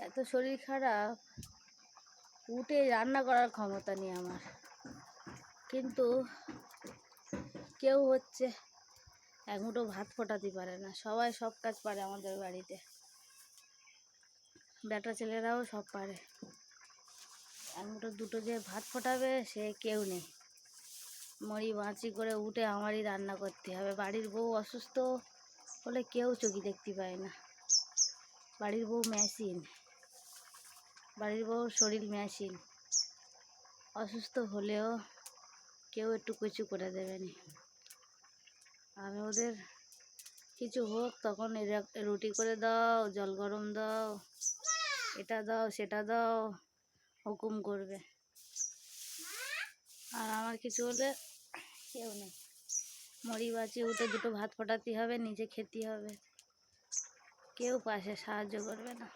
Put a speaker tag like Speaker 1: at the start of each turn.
Speaker 1: এত শরীর খারাপ, উঠে রান্না করার ক্ষমতা নেই আমার। কিন্তু কেউ হচ্ছে এক মুঠো ভাত ফোটাতে পারে না। সবাই সব কাজ পারে আমাদের বাড়িতে, বেটা ছেলেরাও সব পারে। এক মুঠো দুটো যে ভাত ফোটাবে সে কেউ নেই। মরি বাঁচি করে উঠে আমারই রান্না করতে হবে। বাড়ির বউ অসুস্থ হলে কেউ চোখে দেখতে পায় না। বাড়ির বউ মেশিন, বাড়ির বউ শরীর মেশিন। অসুস্থ হলেও কেউ একটু কিছু করে দেবে না। আমি ওদের কিছু হোক তখন রুটি করে দাও, জল গরম দাও, এটা দাও সেটা দাও, হুকুম করবে। আর আমার কিছু হলে কেউ নেই। মরি বাঁচি উঠে দুটো ভাত ফোটাতে হবে, নিজে খেতে হবে, কেউ পাশে সাহায্য করবে না।